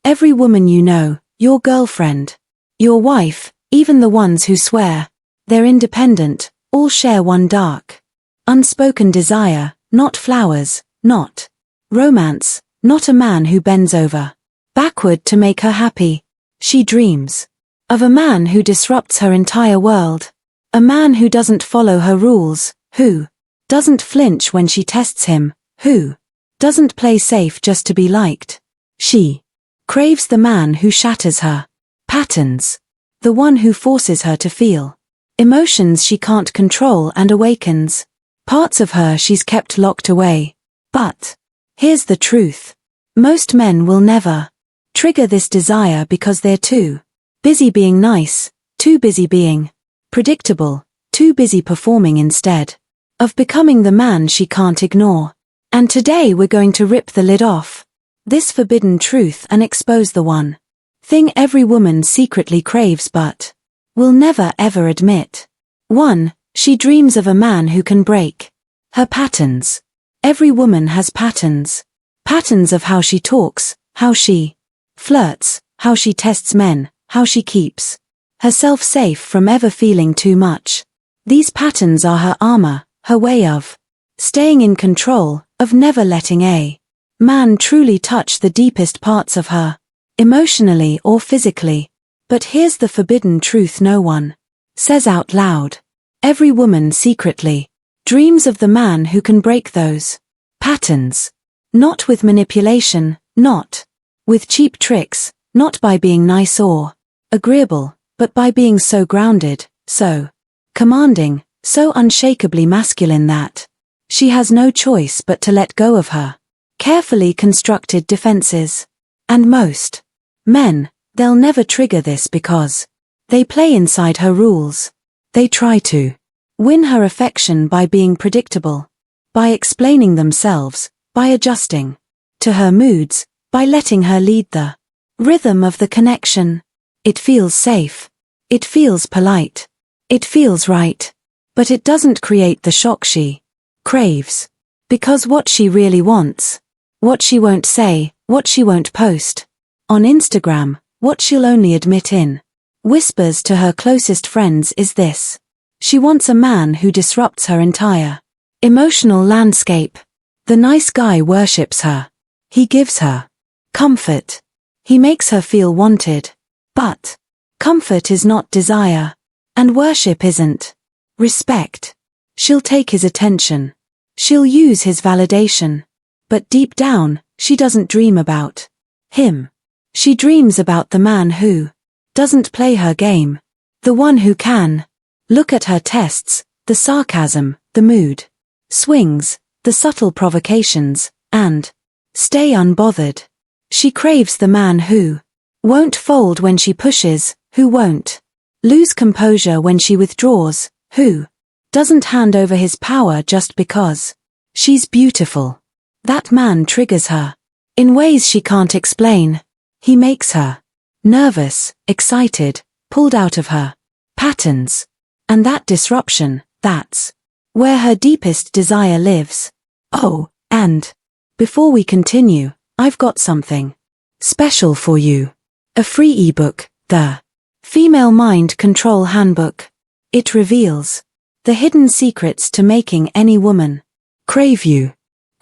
Every woman you know, your girlfriend, your wife, even the ones who swear they're independent, all share one dark, unspoken desire, not flowers, not romance, not a man who bends over backward to make her happy. She dreams of a man who disrupts her entire world, a man who doesn't follow her rules, who doesn't flinch when she tests him, who doesn't play safe just to be liked. She craves the man who shatters her patterns, the one who forces her to feel emotions she can't control and awakens parts of her she's kept locked away. But here's the truth. Most men will never trigger this desire because they're too busy being nice, too busy being predictable, too busy performing instead of becoming the man she can't ignore. And today we're going to rip the lid off this forbidden truth and expose the one thing every woman secretly craves but will never ever admit. 1. She dreams of a man who can break her patterns. Every woman has patterns. Patterns of how she talks, how she flirts, how she tests men, how she keeps herself safe from ever feeling too much. These patterns are her armor, her way of staying in control, of never letting a man truly touch the deepest parts of her, emotionally or physically. But here's the forbidden truth no one says out loud. Every woman secretly dreams of the man who can break those patterns. Not with manipulation, not with cheap tricks, not by being nice or agreeable, but by being so grounded, so commanding, so unshakably masculine that she has no choice but to let go of her carefully constructed defenses. And most men, they'll never trigger this because they play inside her rules. They try to win her affection by being predictable, by explaining themselves, by adjusting to her moods, by letting her lead the rhythm of the connection. It feels safe. It feels polite. It feels right. But it doesn't create the shock she craves. Because what she really wants, what she won't say, what she won't post on Instagram, what she'll only admit in whispers to her closest friends is this. She wants a man who disrupts her entire emotional landscape. The nice guy worships her. He gives her comfort. He makes her feel wanted. But comfort is not desire. And worship isn't respect. She'll take his attention. She'll use his validation. But deep down, she doesn't dream about him. She dreams about the man who doesn't play her game. The one who can look at her tests, the sarcasm, the mood swings, the subtle provocations, and stay unbothered. She craves the man who won't fold when she pushes, who won't lose composure when she withdraws, who doesn't hand over his power just because she's beautiful. That man triggers her in ways she can't explain. He makes her nervous, excited, pulled out of her patterns. And that disruption, that's where her deepest desire lives. Oh, and before we continue, I've got something special for you. A free ebook, the Female Mind Control Handbook. It reveals the hidden secrets to making any woman crave you.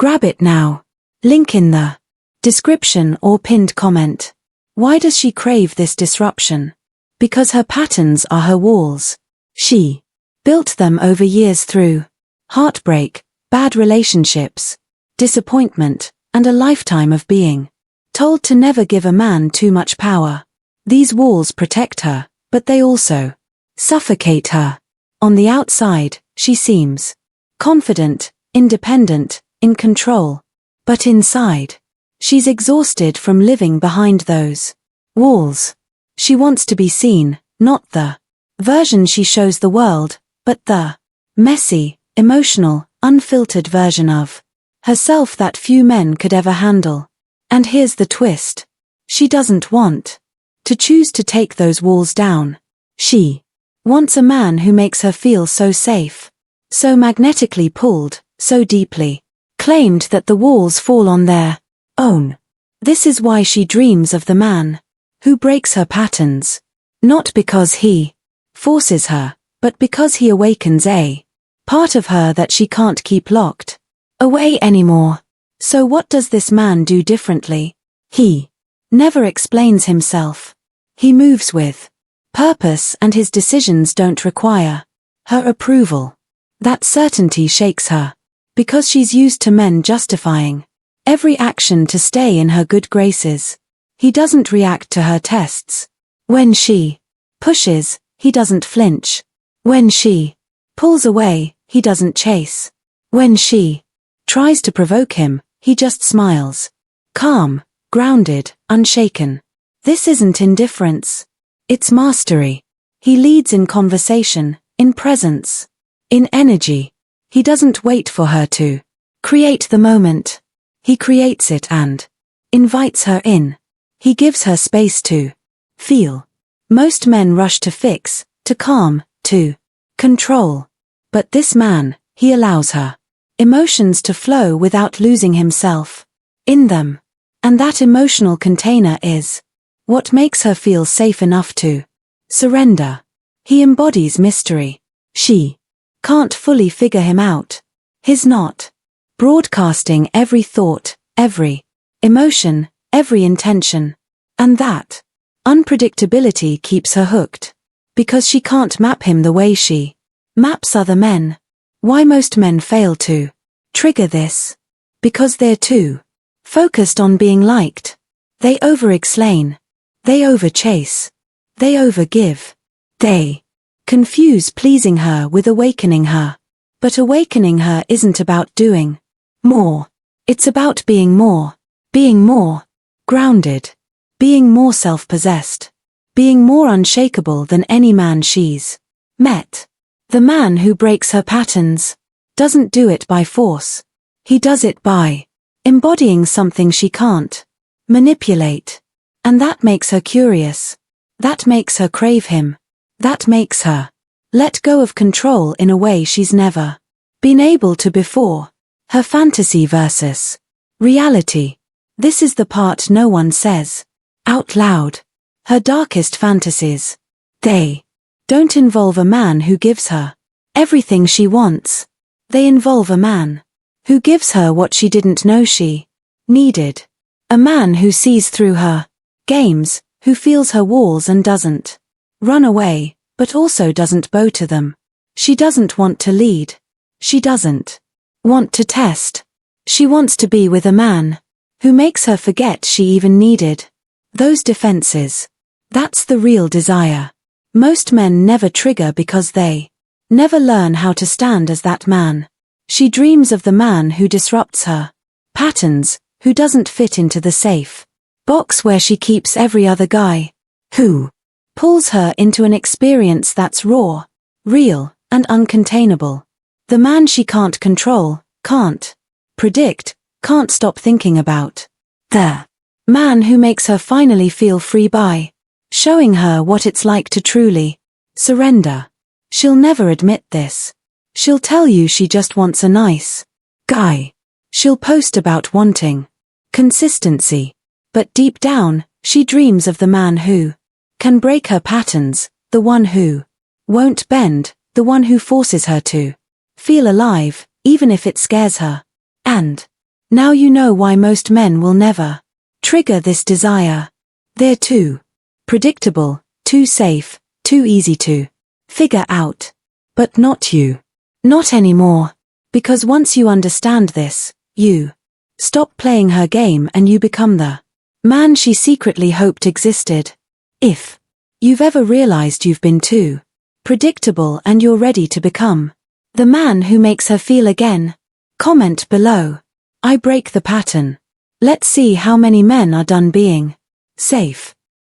Grab it now. Link in the description or pinned comment. Why does she crave this disruption? Because her patterns are her walls. She built them over years through heartbreak, bad relationships, disappointment, and a lifetime of being told to never give a man too much power. These walls protect her, but they also suffocate her. On the outside, she seems confident, independent, in control. But inside, she's exhausted from living behind those walls. She wants to be seen, not the version she shows the world, but the messy, emotional, unfiltered version of herself that few men could ever handle. And here's the twist. She doesn't want to choose to take those walls down. She wants a man who makes her feel so safe, so magnetically pulled, so deeply claimed that the walls fall on their own. This is why she dreams of the man who breaks her patterns. Not because he forces her, but because he awakens a part of her that she can't keep locked away anymore. So what does this man do differently? He never explains himself. He moves with purpose, and his decisions don't require her approval. That certainty shakes her, because she's used to men justifying every action to stay in her good graces. He doesn't react to her tests. When she pushes, he doesn't flinch. When she pulls away, he doesn't chase. When she tries to provoke him, he just smiles. Calm, grounded, unshaken. This isn't indifference. It's mastery. He leads in conversation, in presence, in energy. He doesn't wait for her to create the moment. He creates it and invites her in. He gives her space to feel. Most men rush to fix, to calm, to control. But this man, he allows her emotions to flow without losing himself in them. And that emotional container is what makes her feel safe enough to surrender. He embodies mystery. She can't fully figure him out. He's not broadcasting every thought, every emotion, every intention. And that unpredictability keeps her hooked. Because she can't map him the way she maps other men. Why most men fail to trigger this? Because they're too focused on being liked. They over-explain. They over-chase. They over-give. They confuse pleasing her with awakening her. But awakening her isn't about doing more. It's about being more grounded, being more self-possessed, being more unshakable than any man she's met. The man who breaks her patterns doesn't do it by force. He does it by embodying something she can't manipulate. And that makes her curious. That makes her crave him. That makes her let go of control in a way she's never been able to before. Her fantasy versus reality. This is the part no one says out loud. Her darkest fantasies. They don't involve a man who gives her everything she wants. They involve a man who gives her what she didn't know she needed. A man who sees through her games, who feels her walls and doesn't run away, but also doesn't bow to them. She doesn't want to lead. She doesn't want to test. She wants to be with a man who makes her forget she even needed those defenses. That's the real desire. Most men never trigger because they never learn how to stand as that man. She dreams of the man who disrupts her patterns, who doesn't fit into the safe box where she keeps every other guy, who pulls her into an experience that's raw, real, and uncontainable. The man she can't control, can't predict, can't stop thinking about. The man who makes her finally feel free by showing her what it's like to truly surrender. She'll never admit this. She'll tell you she just wants a nice guy. She'll post about wanting consistency. But deep down, she dreams of the man who can break her patterns, the one who won't bend, the one who forces her to feel alive, even if it scares her. And now you know why most men will never trigger this desire. They're too predictable, too safe, too easy to figure out. But not you. Not anymore. Because once you understand this, you stop playing her game and you become the man she secretly hoped existed. If you've ever realized you've been too predictable and you're ready to become the man who makes her feel again, comment below. I break the pattern. Let's see how many men are done being safe.